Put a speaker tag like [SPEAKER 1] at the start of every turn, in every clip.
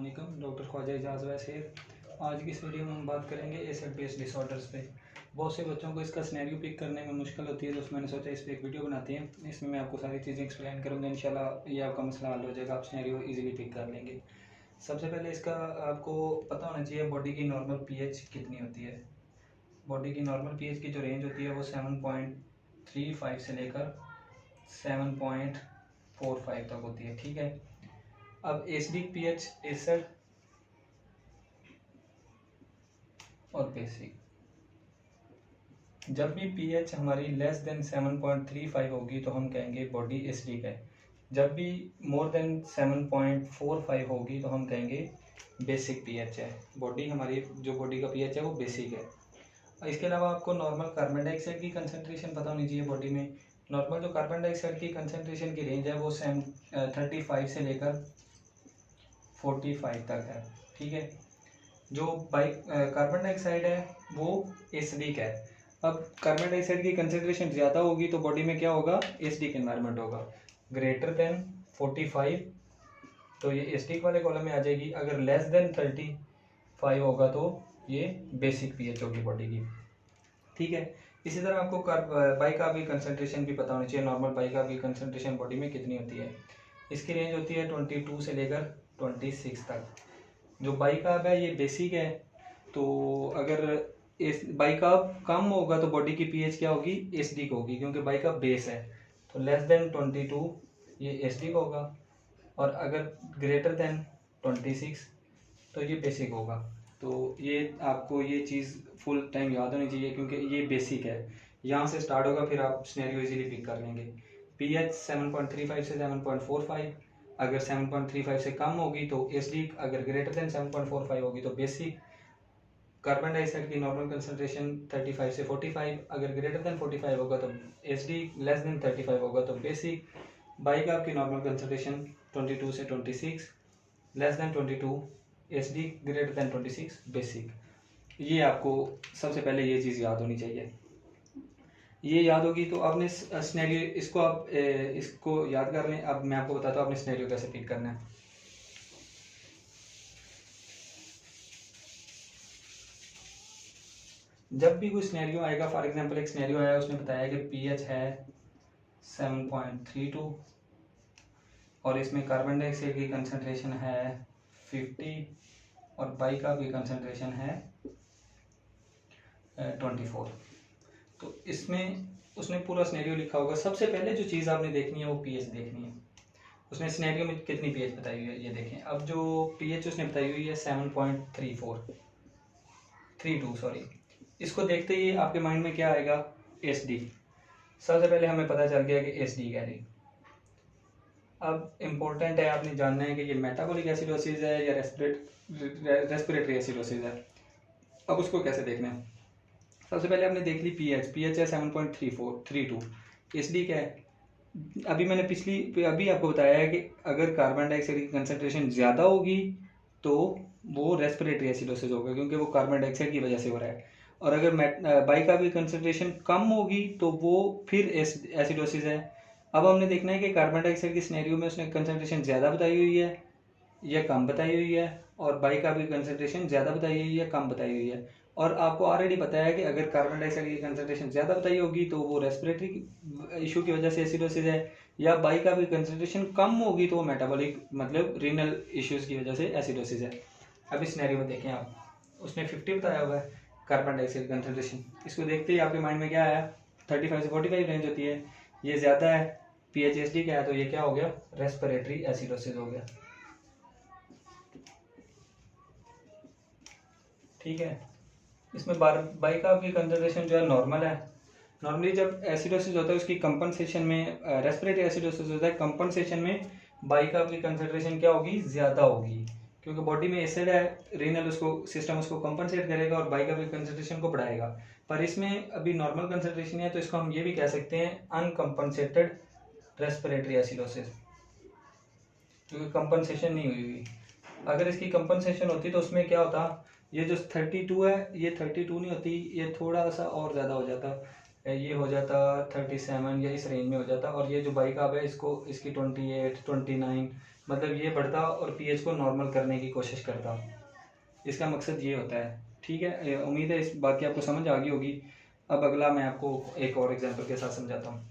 [SPEAKER 1] अस्सलाम डॉक्टर ख्वाजा एजाज़ वैसे आज की इस वीडियो में हम बात करेंगे एसिड बेस डिसऑर्डर्स पे। बहुत से बच्चों को इसका सिनेरियो पिक करने में मुश्किल होती है, तो मैंने सोचा इस पर एक वीडियो बनाते हैं। इसमें मैं आपको सारी चीज़ें एक्सप्लेन करूँगा, इंशाल्लाह ये आपका मसला हल हो जाएगा, आप सिनेरियो इजीली पिक कर लेंगे। सबसे पहले इसका आपको पता होना चाहिए बॉडी की नॉर्मल पीएच कितनी होती है। बॉडी की नॉर्मल पीएच की जो रेंज होती है वो 7.35 से लेकर 7.45 तक होती है, ठीक है। अब एसिडिक पीएच, एसिड और बेसिक, जब भी पीएच हमारी लेस देन 7.35 होगी तो हम कहेंगे बॉडी एसिडिक है। जब भी मोर देन 7.45 होगी तो हम कहेंगे बेसिक पीएच है। बॉडी हमारी जो बॉडी का पीएच है वो बेसिक है। इसके अलावा आपको नॉर्मल कार्बन डाइऑक्साइड की कंसंट्रेशन पता होनी चाहिए बॉडी में। नॉर्मल जो कार्बन डाइऑक्साइड की कंसंट्रेशन की रेंज है वो 35 से लेकर 45 तक है, ठीक है। जो कार्बन डाइऑक्साइड है वो एसिडिक है। अब कार्बन डाइऑक्साइड की कंसंट्रेशन ज़्यादा होगी तो बॉडी में क्या होगा, एसिडिक एनवायरनमेंट होगा। ग्रेटर देन 45 तो ये एसिडिक वाले कॉलम में आ जाएगी। अगर लेस देन 35 होगा तो ये बेसिक पीएच होगी बॉडी की, ठीक है। इसी तरह आपको बाइकार्ब की कंसंट्रेशन भी पता होनी चाहिए। नॉर्मल बाइकार्ब की कंसंट्रेशन बॉडी में कितनी होती है। इसकी रेंज होती है 22 से लेकर 26 तक। जो बाइकार्ब है ये बेसिक है, तो अगर इस बाइकार्ब कम होगा तो बॉडी की पीएच क्या होगी, एसिडिक होगी, क्योंकि बाइकार्ब बेस है। तो लेस देन 22 ये एसिडिक होगा, और अगर ग्रेटर देन 26 तो ये बेसिक होगा। तो ये आपको ये चीज़ फुल टाइम याद होनी चाहिए, क्योंकि ये बेसिक है। यहाँ से स्टार्ट होगा, फिर आप सिनेरियो इजीली पिक कर लेंगे। पीएच 7.35 से 7.45, अगर 7.35 से कम होगी तो एसिडिक, अगर ग्रेटर देन 7.45 होगी तो बेसिक। कार्बन डाइऑक्साइड की नॉर्मल कंसंट्रेशन 35 से 45, अगर ग्रेटर देन 45 होगा तो एसिडिक, लेस देन 35 होगा तो बेसिक। बाइकार्ब की नॉर्मल कंसंट्रेशन 22 से 26, less than 22 acidic, greater than 26 basic. ये आपको सबसे पहले ये चीज़ याद होनी चाहिए। ये याद होगी तो आपने सिनेरियो इसको आप इसको याद कर लें। अब मैं आपको बताता हूँ आपने सिनेरियो कैसे पिक करना है। जब भी कोई सिनेरियो आएगा, फॉर एग्जांपल एक सिनेरियो आया, उसने बताया कि पीएच है 7.32 और इसमें कार्बन डाइऑक्साइड की कंसंट्रेशन है 50 और बाइकार्ब की कंसंट्रेशन है 24। तो इसमें उसने पूरा सिनेरियो लिखा होगा। सबसे पहले जो चीज़ आपने देखनी है वो पीएच देखनी है। उसने सिनेरियो में कितनी पीएच बताई हुई है ये देखें। अब जो पीएच उसने बताई हुई है 7.32 सॉरी, इसको देखते ही आपके माइंड में क्या आएगा, एसडी। सबसे पहले हमें पता चल गया कि एसडी क्या है। अब इम्पोर्टेंट है, आपने जानना है कि ये मेटाबॉलिक एसिडोसिस है या रेस्पिरेटरी एसिडोसिस है। अब उसको कैसे देखना है। सबसे पहले आपने देख ली पीएच है 7.32, एसिडिक है। अभी आपको बताया है कि अगर कार्बन डाइऑक्साइड की कंसंट्रेशन ज़्यादा होगी तो वो रेस्पिरेटरी एसिडोसिस होगा, क्योंकि वो कार्बन डाइऑक्साइड की वजह से हो रहा है। और अगर बाइकार्ब की कंसंट्रेशन कम होगी तो वो फिर एसिडोसिस है। अब हमने देखना है कि कार्बन डाइऑक्साइड की सिनेरियो में उसने कंसंट्रेशन ज़्यादा बताई हुई है या कम बताई हुई है, और बाइकार्ब की कंसंट्रेशन ज़्यादा बताई हुई है या कम बताई हुई है। और आपको ऑलरेडी बताया है कि अगर कार्बन डाइऑक्साइड की कंसंट्रेशन ज़्यादा बताई होगी तो वो रेस्पिरेटरी इशू की वजह से एसिडोसिस है, या बाइकार्ब की कंसंट्रेशन कम होगी तो वो मेटाबॉलिक मतलब रीनल इश्यूज़ की वजह से एसिडोसिस है। अब इस सिनेरियो में देखें आप, उसने 50 बताया हुआ है कार्बन डाइऑक्साइड कंसंट्रेशन। इसको देखते ही आपके माइंड में क्या आया, 35 से 45 रेंज होती है, ये ज़्यादा है, पीएच एसिडिक है, तो ये क्या हो गया, रेस्पिरेटरी एसिडोसिस हो गया, ठीक है। इसमें बाइकार्ब की कंसंट्रेशन जो है नॉर्मल है। नॉर्मली जब एसिडोसिस होता है उसकी कंपनसेशन में, रेस्पिरेटरी एसिडोसिस होता है, कंपनसेशन में बाइकार्ब की कंसंट्रेशन क्या होगी, ज़्यादा होगी, क्योंकि बॉडी में एसिड है, रीनल उसको सिस्टम उसको कंपनसेट करेगा और बाइकार्ब की कंसंट्रेशन को बढ़ाएगा। पर इसमें अभी नॉर्मल कंसंट्रेशन है, तो इसको हम ये भी कह सकते हैं अनकम्पनसेटेड रेस्पिरेटरी एसिडोसिस, क्योंकि कंपनसेशन नहीं हुई हुई। अगर इसकी कंपनसेशन होती तो उसमें क्या होता, ये जो 32 है ये 32 नहीं होती, ये थोड़ा सा और ज़्यादा हो जाता, ये हो जाता 37 या इस रेंज में हो जाता। और ये जो बाइकार्ब है इसको इसकी 28, 29 मतलब ये बढ़ता और पीएच को नॉर्मल करने की कोशिश करता। इसका मकसद ये होता है। ठीक है, उम्मीद है इस बात की आपको समझ आ गई होगी। अब अगला मैं आपको एक और एग्जांपल के साथ समझाता हूँ।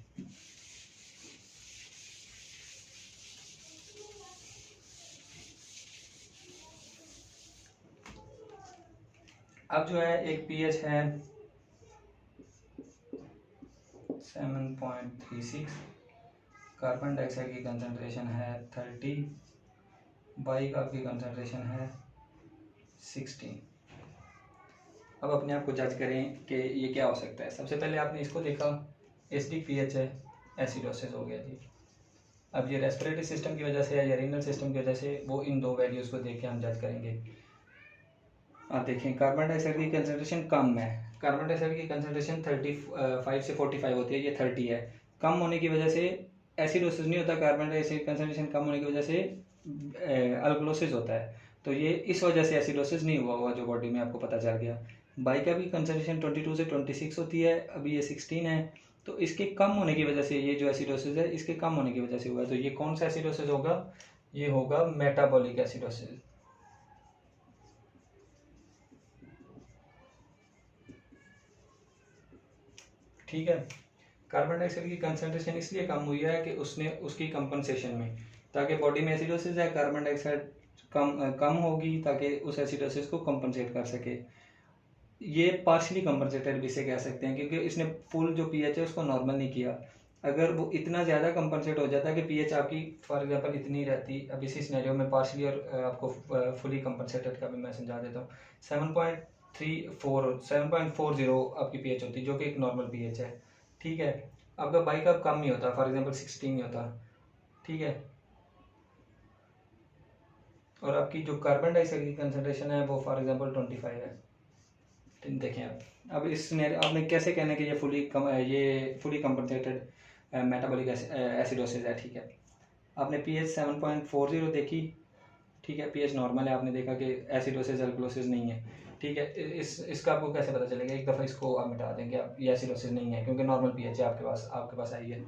[SPEAKER 1] अब जो है एक पीएच है 7.36, कार्बन डाइऑक्साइड की कंसंट्रेशन है 30, बाइकार्ब की कंसंट्रेशन है 16। अब अपने आप को जज करें कि ये क्या हो सकता है। सबसे पहले आपने इसको देखा, एसिडिक पीएच है, एसिडोसिस हो गया जी। अब ये रेस्पिरेटरी सिस्टम की वजह से या रीनल सिस्टम की वजह से वो इन दो वैल्यूज़ को देख के हम जज करेंगे। आप देखें कार्बन डाइऑक्साइड की कंसंट्रेशन कम है, कार्बन डाइऑक्साइड की कंसंट्रेशन 35 से 45 होती है, ये 30 है। कम होने की वजह से एसिडोसिस नहीं होता, कार्बन डाइऑक्साइड कंसंट्रेशन कम होने की वजह से अल्कलोसिस होता है। तो ये इस वजह से एसिडोसिस नहीं हुआ होगा जो बॉडी में आपको पता चल गया। बाइका की कंसंट्रेशन 22 से 26 होती है, अभी ये 16 है। तो इसके कम होने की वजह से ये जो एसिडोसिस है इसके कम होने की वजह से हुआ। तो ये कौन सा एसिडोसिस होगा? ये होगा मेटाबॉलिक एसिडोसिस। ठीक है, कार्बन डाइऑक्साइड की कंसंट्रेशन इसलिए कम हुई है कि उसने उसकी कंपनसेशन में, ताकि बॉडी में एसिडोसिस है, कार्बन डाइऑक्साइड कम होगी ताकि उस एसिडोसिस को कंपनसेट कर सके। ये पार्शली कंपनसेटेड भी इसे कह सकते हैं, क्योंकि इसने फुल जो पीएच है उसको नॉर्मल नहीं किया। अगर वो इतना ज़्यादा कंपनसेट हो जाता कि पीएच आपकी फॉर एग्जांपल इतनी रहती, अब इसी सिनेरियो में पार्शली और आपको फुली कंपनसेटेड का भी मैं समझा देता हूँ। 7.40 आपकी पीएच होती, जो कि एक नॉर्मल पीएच है। ठीक है, आपका बाइकार्ब कम ही होता, फॉर एग्जांपल 16 ही होता। ठीक है, और आपकी जो कार्बन डाइऑक्साइड की कंसंट्रेशन है वो फॉर एग्जांपल 25 है। देखें अब इस सिनेरियो आपने कैसे कहना कि ये फुली कंपनसेटेड मेटाबॉलिक एसिडोसिस है। ठीक है, आपने पीएच 7.40 देखी। ठीक है, पीएच नॉर्मल है, आपने देखा कि एसिडोसिस अल्कलोसिस नहीं है। ठीक है, इसका आपको कैसे पता चलेगा? एक दफ़ा इसको आप मिटा देंगे, आप ये एसिडोसिस नहीं है क्योंकि नॉर्मल पीएच है आपके पास आई है।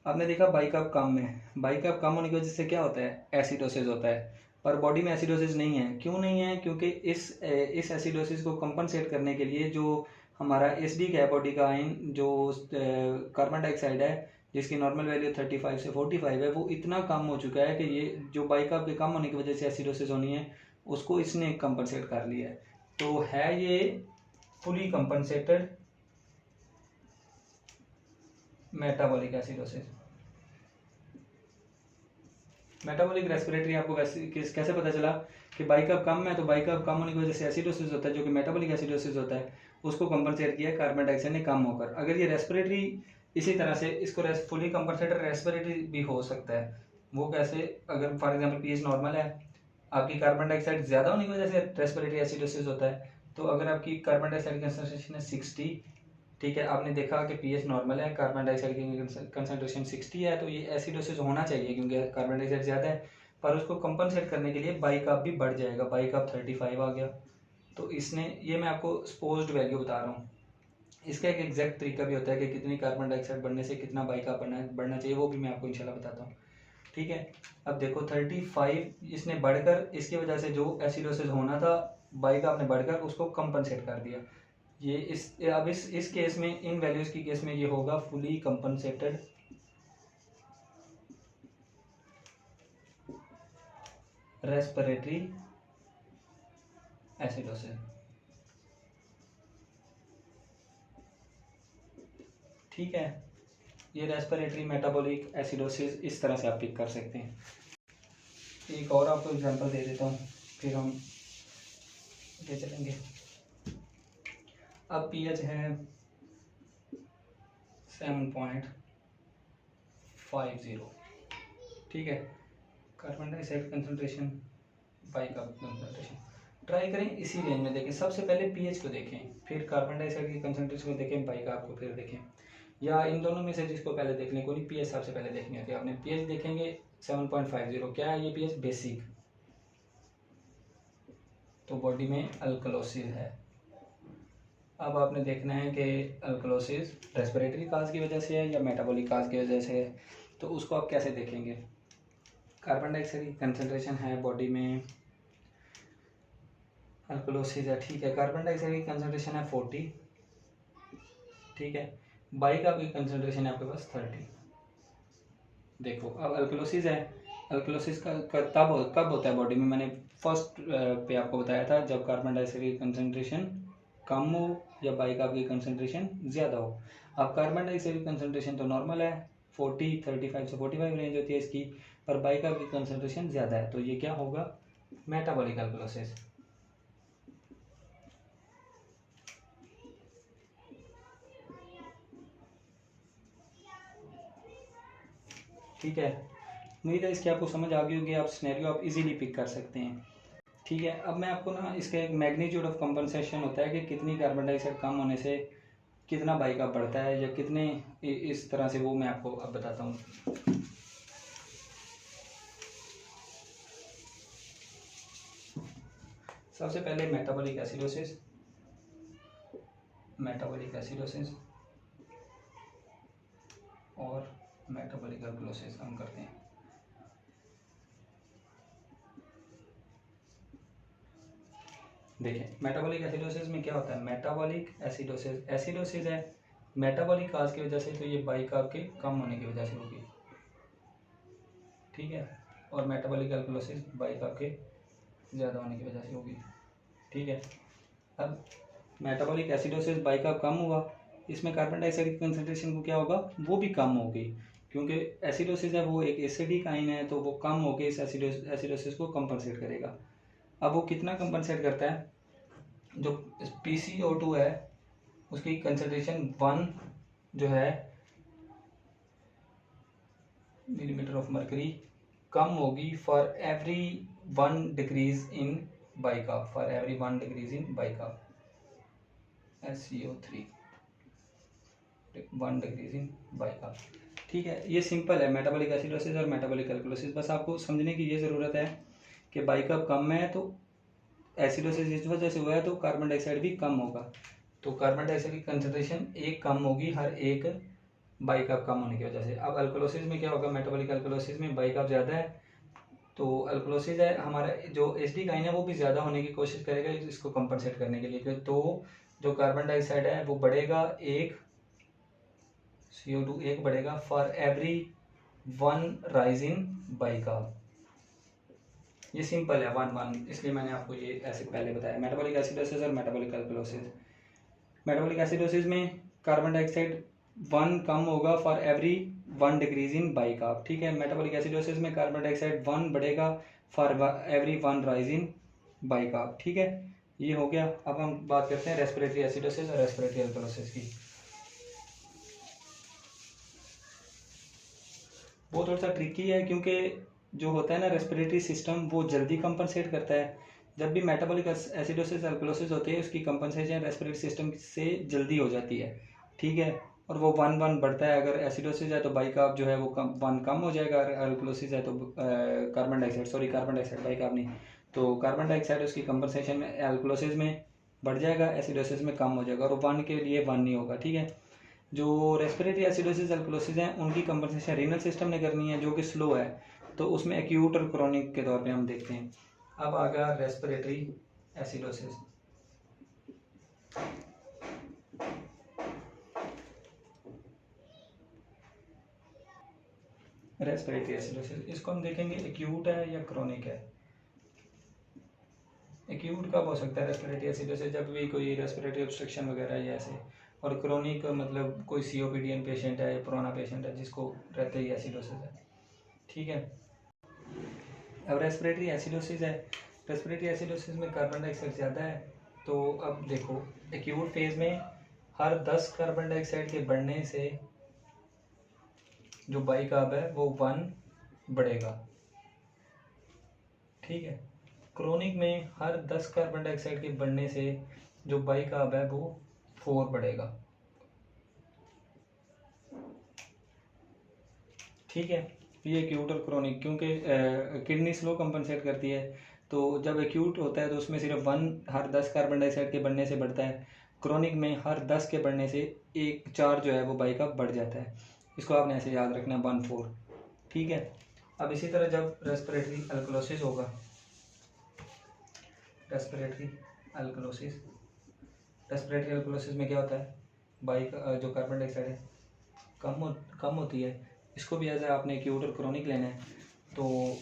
[SPEAKER 1] आपने देखा बाइकार्ब कम है, बाइकार्ब कम होने की वजह से क्या होता है? एसिडोसिस होता है। पर बॉडी में एसिडोसिस नहीं है। क्यों नहीं है? क्योंकि इस एसिडोसिस को कंपनसेट करने के लिए जो हमारा एसिडिक है बॉडी का आयन, जो कार्बन डाइऑक्साइड है जिसकी नॉर्मल वैल्यू 35 से 45 है, वो इतना कम हो चुका है कि ये जो बाइकार्ब के कम होने की वजह से एसिडोसिस होनी है उसको इसने कंपनसेट कर लिया है। तो है ये fully compensated metabolic acidosis. Metabolic respiratory आपको कैसे पता चला कि बाइकार्ब कम है? तो बाइकार्ब कम होने की वजह से एसिडोसिस होता है, जो कि मेटाबॉलिक एसिडोसिस होता है, उसको कंपनसेट किया कार्बन डाइऑक्साइड ने कम होकर। अगर ये रेस्पिरेटरी इसी तरह से इसको फुली कंपनसेटेड रेस्पिरेटरी भी हो सकता है। वो कैसे? अगर फॉर एग्जांपल पीएच नॉर्मल है, आपकी कार्बन डाइऑक्साइड ज़्यादा होने की वजह से रेस्पिरेटरी एसिडोसिस होता है। तो अगर आपकी कार्बन डाइऑक्साइड कंसंट्रेशन है 60, ठीक है, आपने देखा कि पीएच नॉर्मल है, कार्बन डाइऑक्साइड की कंसंट्रेशन 60 है, तो ये एसिडोसिस होना चाहिए क्योंकि कार्बन डाइऑक्साइड ज़्यादा है। पर उसको कंपनसेट करने के लिए बाइकार्ब भी बढ़ जाएगा, बाइकार्ब 35 आ गया। तो इसने, ये मैं आपको सपोज्ड वैल्यू बता रहा हूँ। इसका एक एग्जैक्ट तरीका भी होता है कि कितनी कार्बन डाइऑक्साइड बढ़ने से कितना बाइकार्ब बढ़ना चाहिए, वो भी मैं आपको इंशाल्लाह बताता हूँ। ठीक है, अब देखो 35 इसने बढ़कर, इसकी वजह से जो एसिडोसिस होना था बाइकार्ब ने बढ़कर उसको कंपनसेट कर दिया। ये इस केस में, इन वैल्यूज की केस में ये होगा फुली कंपनसेटेड रेस्पिरेटरी एसिडोसिस। ठीक है, ये रेस्पिरेटरी मेटाबॉलिक एसिडोसिस इस तरह से आप पिक कर सकते हैं। एक और आपको एग्जांपल दे देता हूँ, फिर हम ले चलेंगे। अब पीएच है 7.50। ठीक है, carbon dioxide concentration, bicarb concentration, try करें इसी रेंज में देखें। सबसे पहले पीएच को देखें, फिर कार्बन डाइऑक्साइड की कंसंट्रेशन को देखें, बाइकार्ब को फिर देखें, या इन दोनों में से जिसको पहले देख लें। कोई पीएच सबसे पहले देखनी होती है। आपने पीएच देखेंगे 7.50, क्या है ये पीएच? बेसिक। तो बॉडी में अल्कलोसिस है। अब आपने देखना है कि अल्कलोसिस रेस्पिरेटरी काज की वजह से है या मेटाबॉलिक काज की वजह से है। तो उसको आप कैसे देखेंगे? कार्बन डाइऑक्साइड की कंसनट्रेशन है बॉडी में, अल्कोलोसिस है, ठीक है। कार्बन डाइऑक्साइड की कंसनट्रेशन है 40, ठीक है। बाइकार्ब की कंसनट्रेशन है आपके पास 30। देखो अब अल्कोलोसिस है, अल्कोलोसिस का कब होता है बॉडी में, मैंने फर्स्ट पे आपको बताया था, जब कार्बन डाइऑक्साइड की कंसनट्रेशन कम हो या बाइकार्ब की कंसनट्रेशन ज़्यादा हो। अब कार्बन डाइऑक्साइड की कंसनट्रेशन तो नॉर्मल है, 35 से 45 रेंज होती है इसकी, पर बाइकार्ब की कंसनट्रेशन ज़्यादा है, तो ये क्या होगा, मेटाबॉलिक अल्कोलोसिस। ठीक है, उम्मीद है इसकी आपको समझ आ गई होगी, आप सिनेरियो आप इजीली पिक कर सकते हैं। ठीक है, अब मैं आपको ना इसका एक मैग्नीट्यूड ऑफ कंपनसेशन होता है कि कितनी कार्बन डाइऑक्साइड कम होने से कितना बाइकार्ब बढ़ता है या कितने, इस तरह से वो मैं आपको अब बताता हूँ। सबसे पहले मेटाबॉलिक एसिडोसिस और मेटाबॉलिक अल्कोलोसिस हम करते हैं। देखिए मेटाबॉलिक एसिडोसिस में क्या होता है, मेटाबॉलिक एसिडोसिस है मेटाबॉलिक काज की वजह से, तो ये बाइकार्ब के कम होने की वजह से होगी, ठीक है। और मेटाबॉलिक अल्कोलोसिस बाइकार्ब के ज़्यादा होने की वजह से होगी, ठीक है। अब मेटाबॉलिक एसिडोसिस बाइकार्ब कम हुआ, इसमें कार्बन डाइऑक्साइड की कंसनट्रेशन को क्या होगा, वो भी कम होगी, क्योंकि एसिडोसिस है वो एक एसिडिक आइन है, तो वो कम होकर इस एसिडोसिस को कंपनसेट करेगा। अब वो कितना कंपनसेट करता है, जो PCO2 है उसकी कंसनट्रेशन 1 जो है मिलीमीटर ऑफ मरकरी कम होगी for every 1 decrease in bicarb, SCO3 1 decrease in bicarb, ठीक है। ये सिंपल है मेटाबॉलिक एसिडोसिस और मेटाबॉलिक अल्कोलोसिस। बस आपको समझने की ये ज़रूरत है कि बाइकार्ब कम है तो एसिडोसिस इस वजह से हुआ है, तो कार्बन डाइऑक्साइड भी कम होगा, तो कार्बन डाइऑक्साइड की कंसनट्रेशन एक कम होगी हर एक बाइकार्ब कम होने की वजह से। अब अल्कोलोसिस में क्या होगा, मेटाबॉलिक अल्कोलोसिस में बाइकार्ब ज़्यादा है, तो अल्कोलोसिस है हमारा जो एसिडिक आइन है वो भी ज़्यादा होने की कोशिश करेगा इसको कंपनसेट करने के लिए, तो जो कार्बन डाइऑक्साइड है वो बढ़ेगा, एक CO2 एक बढ़ेगा for every 1 rise in bicarb. ये सिंपल है 1 इसलिए मैंने आपको ये ऐसे पहले बताया। मेटाबॉलिक एसिडोसिस और मेटाबॉलिक अल्कोलोसिस, मेटाबॉलिक एसिडोसिस में कार्बन डाइऑक्साइड 1 कम होगा for every 1 decrease in bicarb, ठीक है। मेटाबॉलिक एसिडोसिस में कार्बन डाइऑक्साइड 1 बढ़ेगा for every 1 rise in bicarb, ठीक है। ये हो गया। अब हम बात करते हैं रेस्पिरेटरी एसिडोसिस और रेस्पिरेटरी अल्कोलोसिस की। वो थोड़ा सा ट्रिकी है, क्योंकि जो होता है ना रेस्पिरेटरी सिस्टम वो जल्दी कंपनसेट करता है। जब भी मेटाबॉलिक एसिडोसिस अल्कोलोसिस होती है उसकी कंपनसेशन रेस्पिरेटरी सिस्टम से जल्दी हो जाती है, ठीक है। और वो 1 बढ़ता है, अगर एसिडोसिस है तो बाइकार्ब जो है वो 1 कम हो जाएगा, अगर अल्कोलोसिस है तो कार्बन डाइऑक्साइड बाइकार्ब नहीं, तो कार्बन डाइऑक्साइड उसकी कंपनसेशन में अल्कोलोसिस में बढ़ जाएगा, एसिडोसिस में कम हो जाएगा, और 1 के लिए 1 नहीं होगा, ठीक है। जो रेस्पिरेटरी एसिडोसिस अल्कोलोसिस हैं उनकी कंपनसेशन रीनल सिस्टम ने करनी है, जो कि स्लो है, तो उसमें एक्यूट और क्रोनिक के तौर पे हम देखते हैं। अब आ गया रेस्पिरेटरी एसिडोसिस। रेस्पिरेटरी एसिडोसिस इसको हम देखेंगे एक्यूट है या क्रोनिक है। एक्यूट कब हो सकता है रेस्पिरेटरी एसिडोसिस, जब भी कोई रेस्पिरेटरी ऑब्स्ट्रक्शन वगैरह या ऐसे, और क्रोनिक मतलब कोई COPD पेशेंट है या पुराना पेशेंट है जिसको रहते ही एसिडोसिस है, ठीक है। अब रेस्पिरेटरी एसिडोसिस है, रेस्पिरेटरी एसिडोसिस में कार्बन डाइऑक्साइड ज़्यादा है, तो अब देखो एक्यूट फेज में हर 10 कार्बन डाइऑक्साइड के बढ़ने से जो बाइकार्ब है वो 1 बढ़ेगा, ठीक है। क्रोनिक में हर 10 कार्बन डाइऑक्साइड के बढ़ने से जो बाइकार्ब है वो 4 बढ़ेगा, ठीक है। ये एक्यूट और क्रोनिक, क्योंकि किडनी स्लो कंपनसेट करती है, तो जब एक्यूट होता है तो उसमें सिर्फ 1 हर 10 कार्बन डाइऑक्साइड के बढ़ने से बढ़ता है, क्रोनिक में हर 10 के बढ़ने से 4 जो है वो बाइकार्ब बढ़ जाता है। इसको आपने ऐसे याद रखना है 1 4, ठीक है। अब इसी तरह जब रेस्पिरेटरी अल्कलोसिस होगा, रेस्पिरेटरी अल्कलोसिस, रेस्पिरेटरी अल्कलोसिस में क्या होता है, बाई का जो कार्बन डाइऑक्साइड है कम होती है। इसको भी एज आपने एक्यूट और क्रोनिक लेना है। तो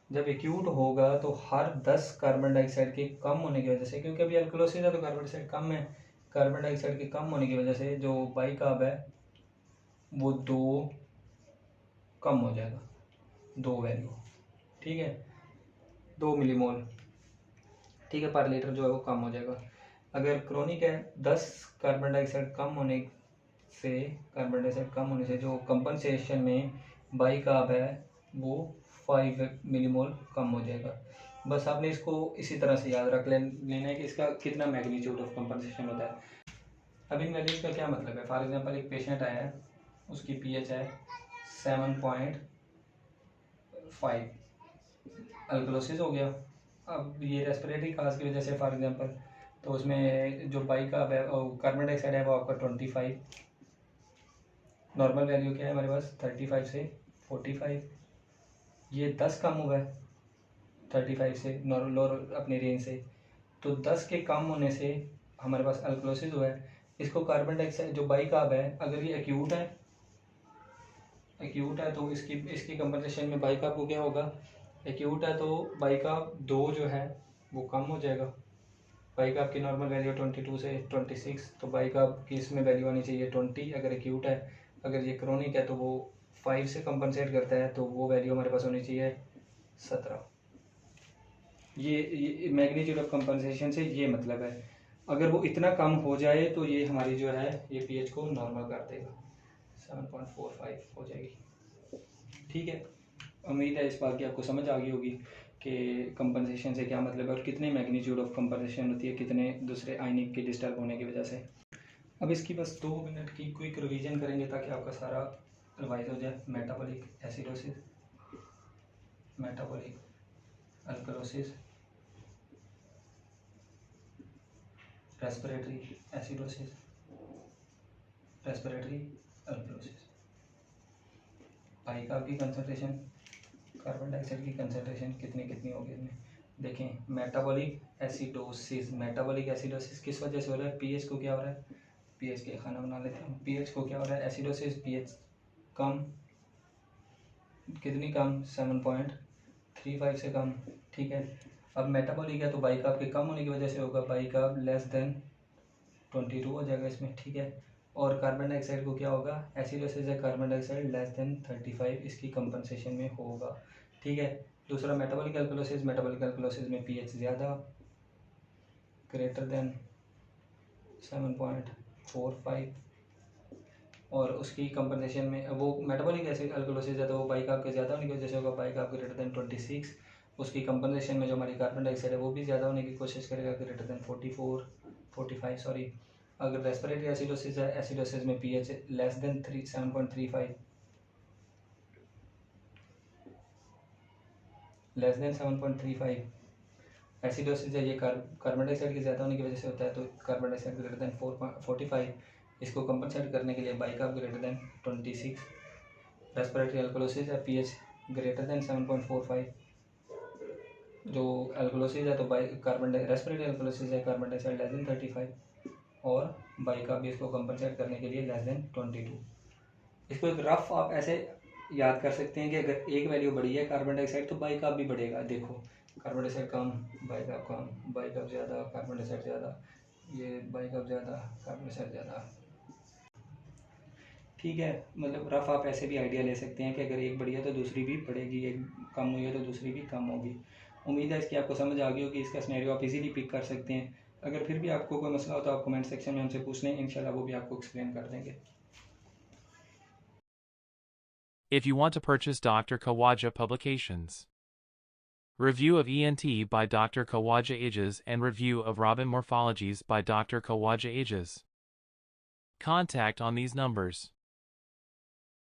[SPEAKER 1] जब एक्यूट होगा तो हर 10 कार्बन डाइऑक्साइड के कम होने की वजह से, क्योंकि अभी अल्कलोसिस है तो कार्बन डाइऑक्साइड कम है, कार्बन डाइऑक्साइड के कम होने की वजह से जो बाई कार्ब है वो 2 कम हो जाएगा, 2 वैल्यू, ठीक है, 2 मिलीमोल, ठीक है, पर लीटर जो है वो कम हो जाएगा। अगर क्रोनिक है 10 कार्बन डाइऑक्साइड कम होने से जो कंपनसेशन में बाई कार्ब है वो 5 मिलीमोल कम हो जाएगा। बस आपने इसको इसी तरह से याद रख लेना है कि इसका कितना मैग्नीट्यूड ऑफ कंपनसेशन होता है। अब इन वैल्यूज का क्या मतलब है, फॉर एग्जांपल एक पेशेंट आया है, उसकी पीएच है 7.5, अल्कलोसिस हो गया। अब ये रेस्पिरेटरी काज की वजह से फॉर एग्जांपल, तो उसमें जो बाई कार्ब है कार्बन डाइऑक्साइड है वो आपका 25, नॉर्मल वैल्यू क्या है हमारे पास 35 से 45, ये 10 कम हुआ है 35 से लोअर अपनी रेंज से, तो 10 के कम होने से हमारे पास अल्कलोसिस हुआ है। इसको कार्बन डाइऑक्साइड जो बाई कार्ब है, अगर ये एक्यूट है तो इसकी कंपनसेशन में बाई कार्ब को क्या होगा, एक्यूट है तो बाई कार्ब 2 जो है वो कम हो जाएगा। बाई कार्ब की नॉर्मल वैल्यू 22 से 26, तो बाई कार्ब की इसमें वैल्यू आनी चाहिए 20 अगर एक्यूट है। अगर ये क्रोनिक है तो वो 5 से कंपनसेट करता है, तो वो वैल्यू हमारे पास होनी चाहिए 17। ये मैग्नीट्यूड ऑफ कंपनसेशन से ये मतलब है, अगर वो इतना कम हो जाए तो ये हमारी जो है ये पीएच को नॉर्मल कर देगा, 7.45 हो जाएगी, ठीक है। उम्मीद है इस बात की आपको समझ आ गई होगी कि कंपनसेशन से क्या मतलब है और कितने मैग्नीट्यूड ऑफ कंपनसेशन होती है, कितने दूसरे आयनिक के डिस्टर्ब होने की वजह से। अब इसकी बस 2 मिनट की क्विक रिवीजन करेंगे ताकि आपका सारा रिवाइज हो जाए। Metabolic acidosis, metabolic alkalosis, respiratory acidosis, respiratory alkalosis. By carb की कंसंट्रेशन, कार्बन डाइऑक्साइड की कंसंट्रेशन कितनी होगी इसमें, देखें। मेटाबॉलिक एसिडोसिस किस वजह से हो रहा है, पीएच को क्या हो रहा है, पीएच के खाना बना लेते हैं, पीएच को क्या हो रहा है, एसिडोसिस, पीएच कम, कितनी कम, 7.35 से कम, ठीक है। अब मेटाबॉलिक है तो बाई कार्ब के कम होने की वजह से होगा, बाई कार्ब लेस देन 22 हो जाएगा इसमें, ठीक है। और कार्बन डाइऑक्साइड को क्या होगा, एसिडोसिस है, कार्बन डाइऑक्साइड लेस देन 35 इसकी कंपनसेशन में होगा, ठीक है। दूसरा मेटाबॉलिक अल्कलोसिस में पीएच ज़्यादा, ग्रेटर देन 7.45, और उसकी कंपनसेशन में वो मेटाबॉलिक अल्कलोसिस है तो वो बाई कार्ब के ज़्यादा होने की वजह से होगा, बाई कार्ब ग्रेटर देन 26। उसकी कंपनसेशन में जो हमारी कार्बन डाइऑक्साइड है वो भी ज़्यादा होने की कोशिश करेगा, ग्रेटर देन 45 सॉरी। अगर रेस्पिरेटरी एसिडोसिस है, एसिडोसिस में pH less than 7.35, less than 7.35 acidosis है, ये कार्बन डाइऑक्साइड के ज़्यादा होने की वजह से होता है, तो कार्बन डाइऑक्साइड ग्रेटर देन 45, इसको कंपनसेट करने के लिए by carb greater than 26। Respiratory alkalosis है, पीएच ग्रेटर देन 7.45, जो अल्कलोसिस है तो रेस्पिरेटरी अल्कलोसिस है, कार्बन डाइऑक्साइड लेस देन 35, और बाई कार्ब भी इसको कंपनसेट करने के लिए लेस देन 22। इसको एक रफ आप ऐसे याद कर सकते हैं कि अगर एक वैल्यू बढ़ी है कार्बन डाइऑक्साइड तो बाई कार्ब भी बढ़ेगा। देखो, carbon dioxide come, by carb come, by carb ज़्यादा, कार्बन डाइऑक्साइड ज़्यादा, ये बाई कार्ब ज़्यादा, कार्बन डाइऑक्साइड ज़्यादा, ठीक है। मतलब रफ आप ऐसे भी आइडिया ले सकते हैं कि अगर एक बढ़ी है तो दूसरी भी बढ़ेगी, एक कम हुई है तो दूसरी भी कम होगी। उम्मीद है इसकी आपको समझ आ गई होगी, इसका सिनेरियो आप इजीली पिक कर सकते हैं। अगर फिर भी आपको कोई मसला हो तो आप कमेंट सेक्शन में हमसे पूछ लें, इंशाल्लाह वो भी आपको एक्सप्लेन कर देंगे।
[SPEAKER 2] If you want to purchase Dr. Kawaja publications, review of ENT by Dr. Kawaja Ages and review of Robin Morphologies by Dr. Kawaja Ages, contact on these numbers.